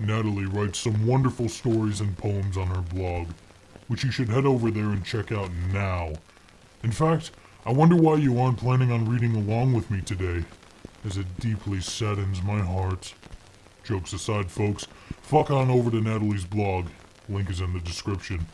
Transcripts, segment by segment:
Natalie writes some wonderful stories and poems on her blog, which you should head over there and check out now. In fact, I wonder why you aren't planning on reading along with me today, as it deeply saddens my heart. Jokes aside, folks, fuck on over to Natalie's blog. Link is in the description.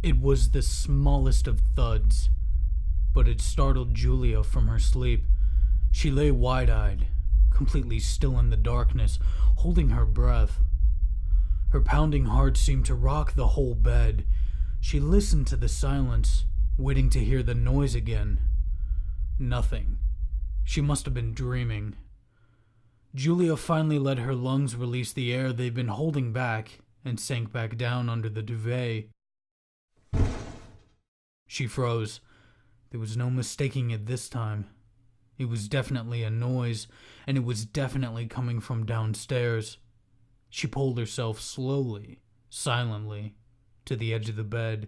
It was the smallest of thuds, but it startled Julia from her sleep. She lay wide-eyed, completely still in the darkness, holding her breath. Her pounding heart seemed to rock the whole bed. She listened to the silence, waiting to hear the noise again. Nothing. She must have been dreaming. Julia finally let her lungs release the air they'd been holding back and sank back down under the duvet. She froze. There was no mistaking it this time. It was definitely a noise, and it was definitely coming from downstairs. She pulled herself slowly, silently, to the edge of the bed,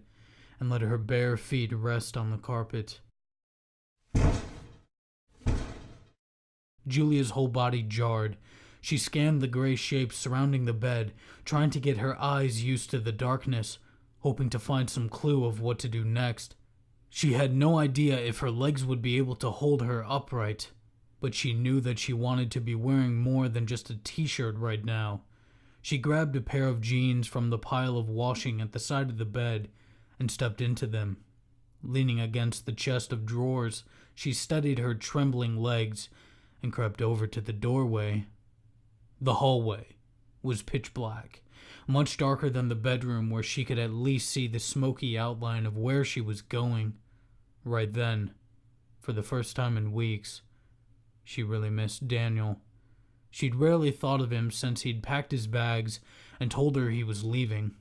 and let her bare feet rest on the carpet. Julia's whole body jarred. She scanned the gray shapes surrounding the bed, trying to get her eyes used to the darkness, hoping to find some clue of what to do next. She had no idea if her legs would be able to hold her upright, but she knew that she wanted to be wearing more than just a t-shirt right now. She grabbed a pair of jeans from the pile of washing at the side of the bed and stepped into them. Leaning against the chest of drawers, she steadied her trembling legs and crept over to the doorway. The hallway was pitch black, much darker than the bedroom where she could at least see the smoky outline of where she was going. Right then, for the first time in weeks, she really missed Daniel. She'd rarely thought of him since he'd packed his bags and told her he was leaving.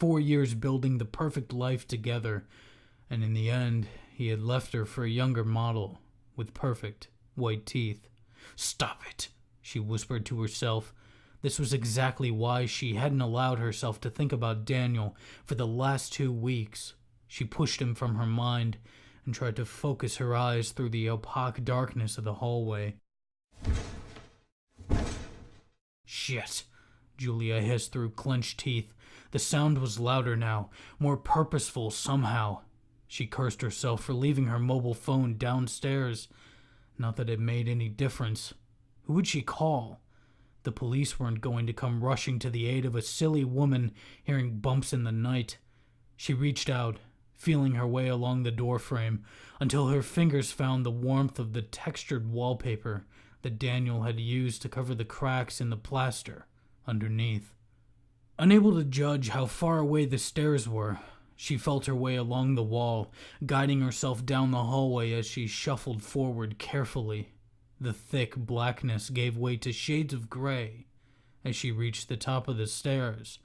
4 years building the perfect life together, and in the end, he had left her for a younger model with perfect white teeth. "Stop it," she whispered to herself. This was exactly why she hadn't allowed herself to think about Daniel for the last 2 weeks. She pushed him from her mind and tried to focus her eyes through the opaque darkness of the hallway. "Shit," Julia hissed through clenched teeth. The sound was louder now, more purposeful somehow. She cursed herself for leaving her mobile phone downstairs. Not that it made any difference. Who would she call? The police weren't going to come rushing to the aid of a silly woman hearing bumps in the night. She reached out, feeling her way along the doorframe, until her fingers found the warmth of the textured wallpaper that Daniel had used to cover the cracks in the plaster underneath. Unable to judge how far away the stairs were, she felt her way along the wall, guiding herself down the hallway as she shuffled forward carefully. The thick blackness gave way to shades of gray as she reached the top of the stairs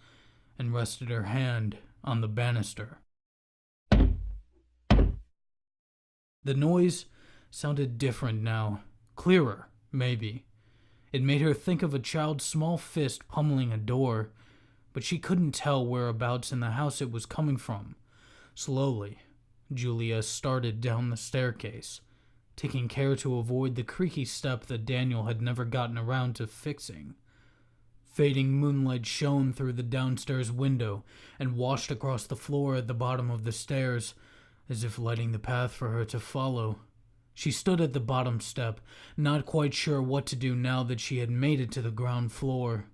and rested her hand on the banister. The noise sounded different now, clearer, maybe. It made her think of a child's small fist pummeling a door, but she couldn't tell whereabouts in the house it was coming from. Slowly, Julia started down the staircase, taking care to avoid the creaky step that Daniel had never gotten around to fixing. Fading moonlight shone through the downstairs window and washed across the floor at the bottom of the stairs, as if lighting the path for her to follow. She stood at the bottom step, not quite sure what to do now that she had made it to the ground floor.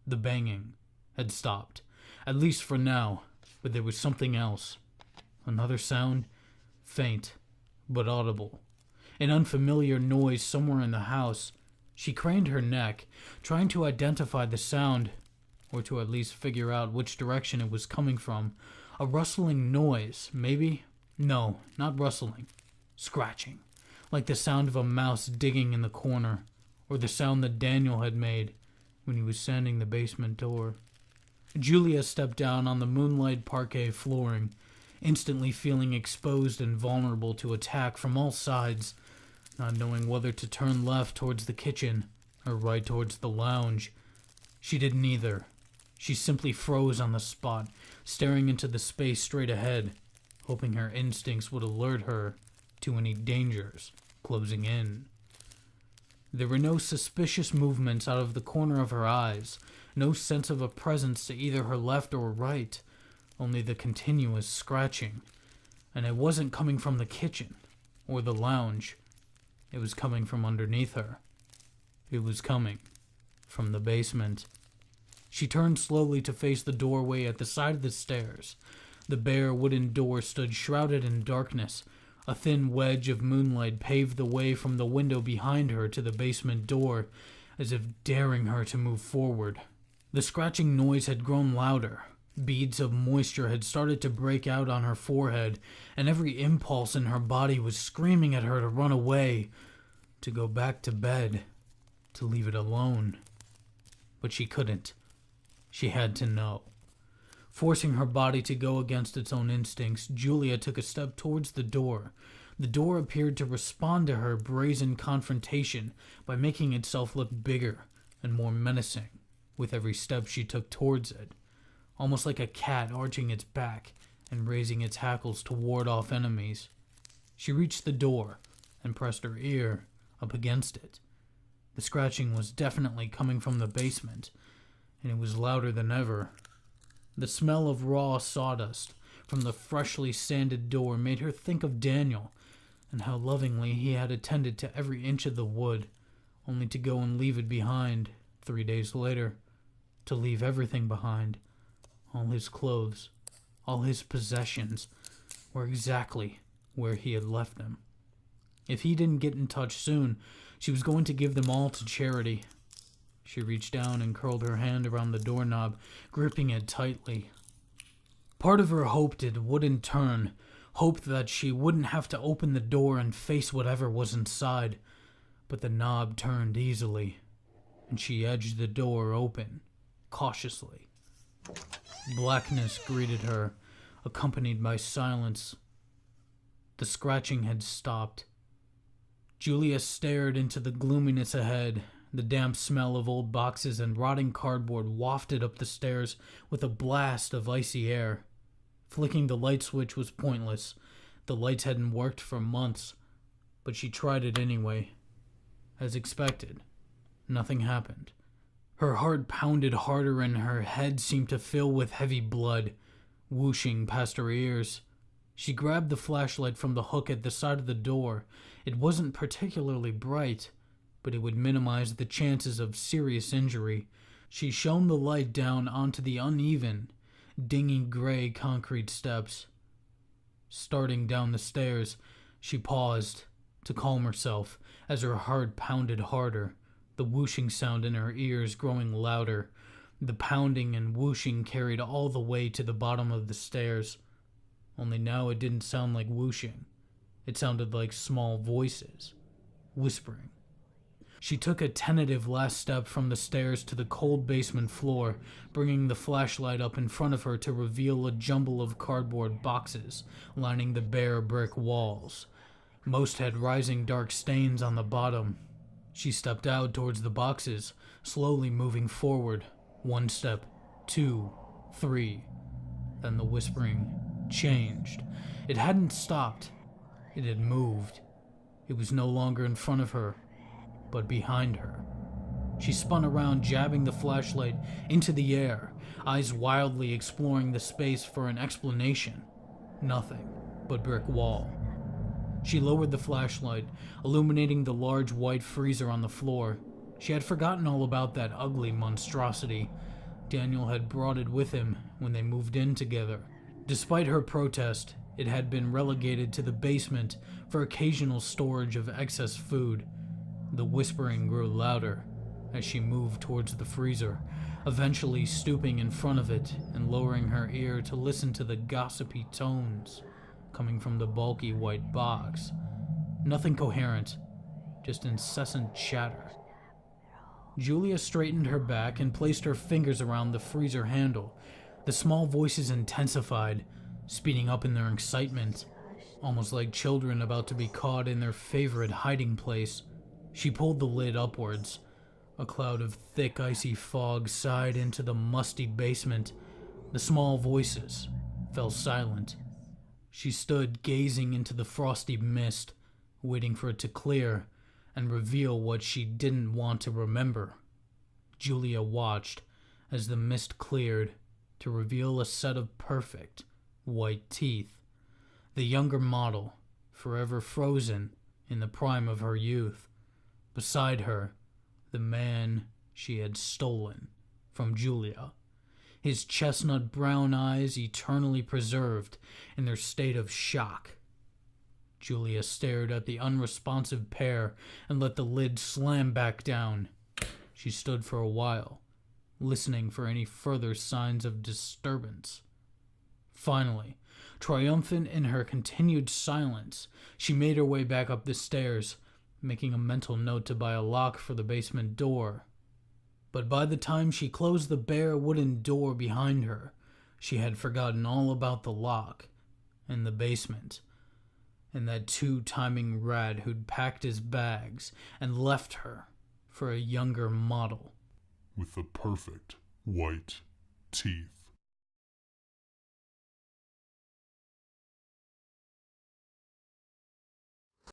The banging had stopped, at least for now, but there was something else. Another sound, faint but audible. An unfamiliar noise somewhere in the house. She craned her neck, trying to identify the sound, or to at least figure out which direction it was coming from. A rustling noise, maybe? No, not rustling. Scratching, like the sound of a mouse digging in the corner, or the sound that Daniel had made when he was sanding the basement door. Julia stepped down on the moonlight parquet flooring. instantly feeling exposed and vulnerable to attack from all sides, not knowing whether to turn left towards the kitchen or right towards the lounge. She did neither. She simply froze on the spot, staring into the space straight ahead, hoping her instincts would alert her to any dangers closing in. There were no suspicious movements out of the corner of her eyes, no sense of a presence to either her left or right, only the continuous scratching. And it wasn't coming from the kitchen or the lounge. It was coming from underneath her. It was coming from the basement. She turned slowly to face the doorway at the side of the stairs. The bare wooden door stood shrouded in darkness. A thin wedge of moonlight paved the way from the window behind her to the basement door, as if daring her to move forward. The scratching noise had grown louder. Beads of moisture had started to break out on her forehead, and every impulse in her body was screaming at her to run away, to go back to bed, to leave it alone. But she couldn't. She had to know. Forcing her body to go against its own instincts, Julia took a step towards the door. The door appeared to respond to her brazen confrontation by making itself look bigger and more menacing with every step she took towards it, almost like a cat arching its back and raising its hackles to ward off enemies. She reached the door and pressed her ear up against it. The scratching was definitely coming from the basement, and it was louder than ever. The smell of raw sawdust from the freshly sanded door made her think of Daniel and how lovingly he had attended to every inch of the wood, only to go and leave it behind 3 days later, to leave everything behind. All his clothes, all his possessions were exactly where he had left them. If he didn't get in touch soon, she was going to give them all to charity. She reached down and curled her hand around the doorknob, gripping it tightly. Part of her hoped it wouldn't turn, hoped that she wouldn't have to open the door and face whatever was inside. But the knob turned easily, and she edged the door open, cautiously. Blackness greeted her, accompanied by silence. The scratching had stopped. Julia stared into the gloominess ahead. The damp smell of old boxes and rotting cardboard wafted up the stairs with a blast of icy air. Flicking the light switch was pointless. The lights hadn't worked for months, but she tried it anyway. As expected, nothing happened. Her heart pounded harder and her head seemed to fill with heavy blood, whooshing past her ears. She grabbed the flashlight from the hook at the side of the door. It wasn't particularly bright, but it would minimize the chances of serious injury. She shone the light down onto the uneven, dingy gray concrete steps. Starting down the stairs, she paused to calm herself as her heart pounded harder, the whooshing sound in her ears growing louder. The pounding and whooshing carried all the way to the bottom of the stairs. Only now it didn't sound like whooshing. It sounded like small voices, whispering. She took a tentative last step from the stairs to the cold basement floor, bringing the flashlight up in front of her to reveal a jumble of cardboard boxes lining the bare brick walls. Most had rising dark stains on the bottom. She stepped out towards the boxes, slowly moving forward. 1 step, 2, 3. Then the whispering changed. It hadn't stopped. It had moved. It was no longer in front of her, but behind her. She spun around, jabbing the flashlight into the air, eyes wildly exploring the space for an explanation. Nothing but brick wall. She lowered the flashlight, illuminating the large white freezer on the floor. She had forgotten all about that ugly monstrosity. Daniel had brought it with him when they moved in together. Despite her protest, it had been relegated to the basement for occasional storage of excess food. The whispering grew louder as she moved towards the freezer, eventually stooping in front of it and lowering her ear to listen to the gossipy tones coming from the bulky white box. Nothing coherent, just incessant chatter. Julia straightened her back and placed her fingers around the freezer handle. The small voices intensified, speeding up in their excitement, almost like children about to be caught in their favorite hiding place. She pulled the lid upwards. A cloud of thick, icy fog sighed into the musty basement. The small voices fell silent. She stood gazing into the frosty mist, waiting for it to clear and reveal what she didn't want to remember. Julia watched as the mist cleared to reveal a set of perfect, white teeth. The younger model, forever frozen in the prime of her youth. Beside her, the man she had stolen from Julia, his chestnut brown eyes eternally preserved in their state of shock. Julia stared at the unresponsive pair and let the lid slam back down. She stood for a while, listening for any further signs of disturbance. Finally, triumphant in her continued silence, she made her way back up the stairs, making a mental note to buy a lock for the basement door. But by the time she closed the bare wooden door behind her, she had forgotten all about the lock and the basement, and that two-timing rat who'd packed his bags and left her for a younger model. With the perfect white teeth.